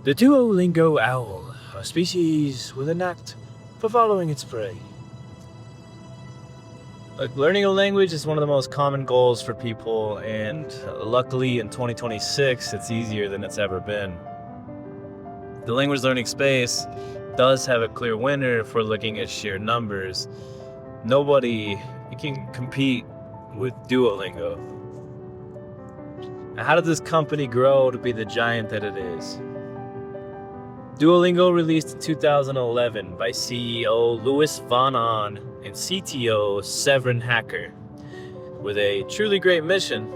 The Duolingo owl, a species with a knack for following its prey. Learning a language is one of the most common goals for people, and luckily in 2026, it's easier than it's ever been. The language learning space does have a clear winner if we're looking at sheer numbers. Nobody can compete with Duolingo. How did this company grow to be the giant that it is? Duolingo released in 2011 by CEO Louis von Ahn and CTO Severin Hacker, with a truly great mission: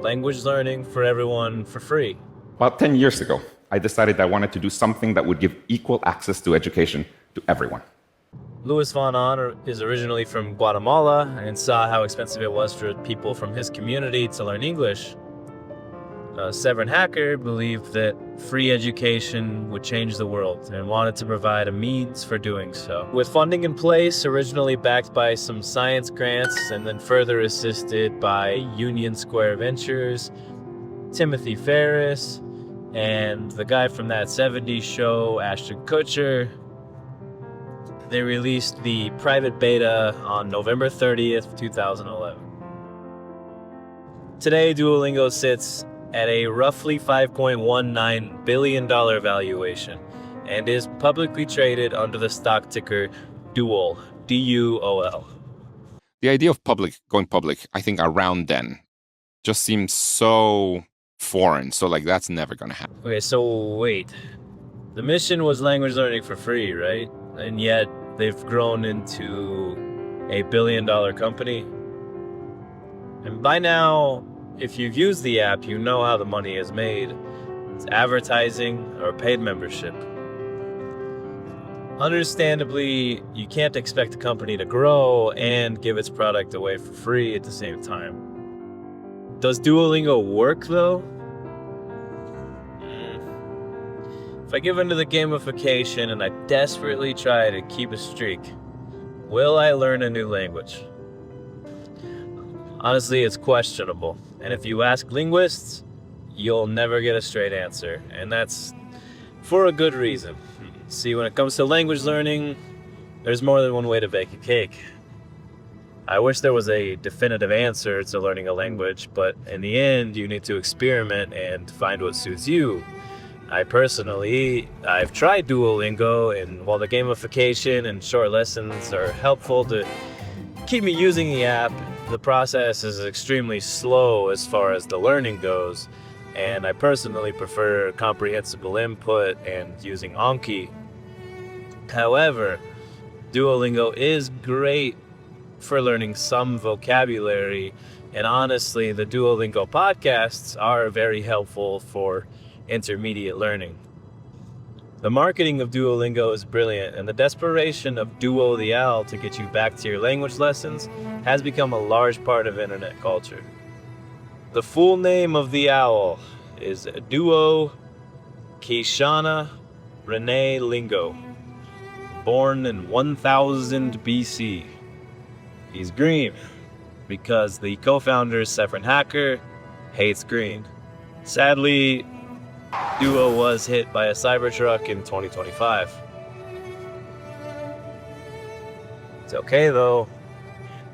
language learning for everyone for free. About 10 years ago, I decided I wanted to do something that would give equal access to education to everyone. Louis von Ahn is originally from Guatemala and saw how expensive it was for people from his community to learn English. Severin Hacker believed that free education would change the world and wanted to provide a means for doing so. With funding in place, originally backed by some science grants and then further assisted by Union Square Ventures, Timothy Ferris, and the guy from that 70s show, Ashton Kutcher, they released the private beta on November 30th, 2011. Today, Duolingo sits at a roughly $5.19 billion valuation and is publicly traded under the stock ticker DUOL, D-U-O-L. The idea of going public, I think around then, just seems so foreign. So that's never going to happen. Okay, so wait. The mission was language learning for free, right? And yet they've grown into a billion-dollar company. And by now, if you've used the app, you know how the money is made. It's advertising or paid membership. Understandably, you can't expect a company to grow and give its product away for free at the same time. Does Duolingo work, though? If I give into the gamification and I desperately try to keep a streak, will I learn a new language? Honestly, it's questionable. And if you ask linguists, you'll never get a straight answer. And that's for a good reason. See, when it comes to language learning, there's more than one way to bake a cake. I wish there was a definitive answer to learning a language, but in the end, you need to experiment and find what suits you. I've tried Duolingo, and while the gamification and short lessons are helpful to keep me using the app, the process is extremely slow as far as the learning goes, and I personally prefer comprehensible input and using Anki. However, Duolingo is great for learning some vocabulary, and honestly, the Duolingo podcasts are very helpful for intermediate learning. The marketing of Duolingo is brilliant, and the desperation of Duo the Owl to get you back to your language lessons has become a large part of internet culture. The full name of the owl is Duo Keishana Rene Lingo, born in 1000 BC. He's green because the co-founder Severin Hacker hates green. Sadly, Duo was hit by a Cybertruck in 2025. It's okay though.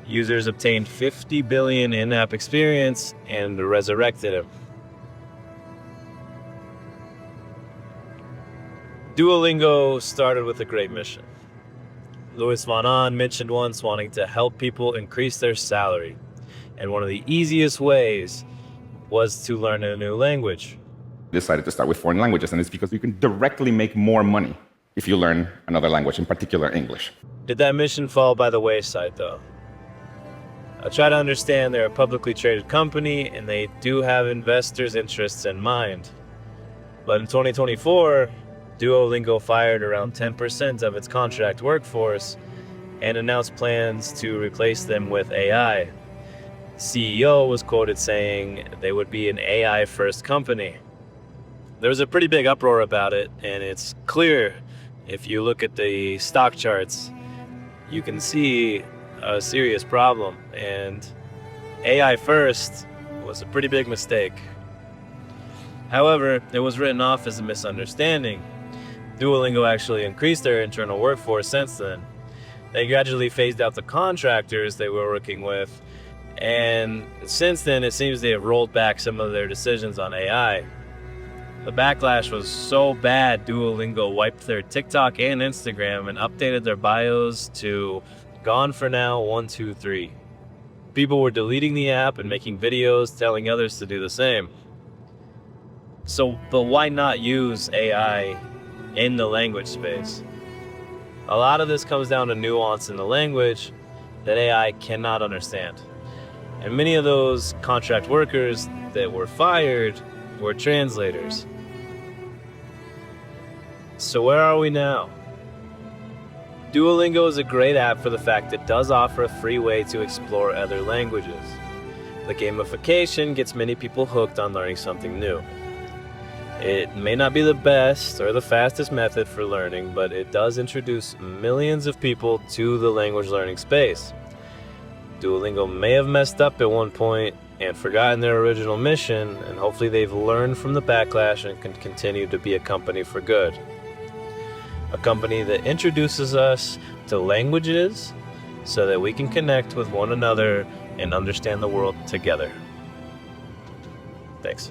Users obtained 50 billion in-app experience and resurrected him. Duolingo started with a great mission. Louis von Ahn mentioned once wanting to help people increase their salary, and one of the easiest ways was to learn a new language. Decided to start with foreign languages, and it's because you can directly make more money if you learn another language, in particular English. Did that mission fall by the wayside, though? I try to understand they're a publicly traded company, and they do have investors' interests in mind. But in 2024, Duolingo fired around 10% of its contract workforce and announced plans to replace them with AI. The CEO was quoted saying they would be an AI-first company. There was a pretty big uproar about it, and it's clear if you look at the stock charts, you can see a serious problem, and AI first was a pretty big mistake. However, it was written off as a misunderstanding. Duolingo actually increased their internal workforce since then. They gradually phased out the contractors they were working with, and since then it seems they have rolled back some of their decisions on AI. The backlash was so bad, Duolingo wiped their TikTok and Instagram and updated their bios to "Gone for now 123." People were deleting the app and making videos telling others to do the same. But why not use AI in the language space? A lot of this comes down to nuance in the language that AI cannot understand. And many of those contract workers that were fired were translators. So where are we now? Duolingo is a great app for the fact it does offer a free way to explore other languages. The gamification gets many people hooked on learning something new. It may not be the best or the fastest method for learning, but it does introduce millions of people to the language learning space. Duolingo may have messed up at one point and forgotten their original mission, and hopefully they've learned from the backlash and can continue to be a company for good. A company that introduces us to languages so that we can connect with one another and understand the world together. Thanks.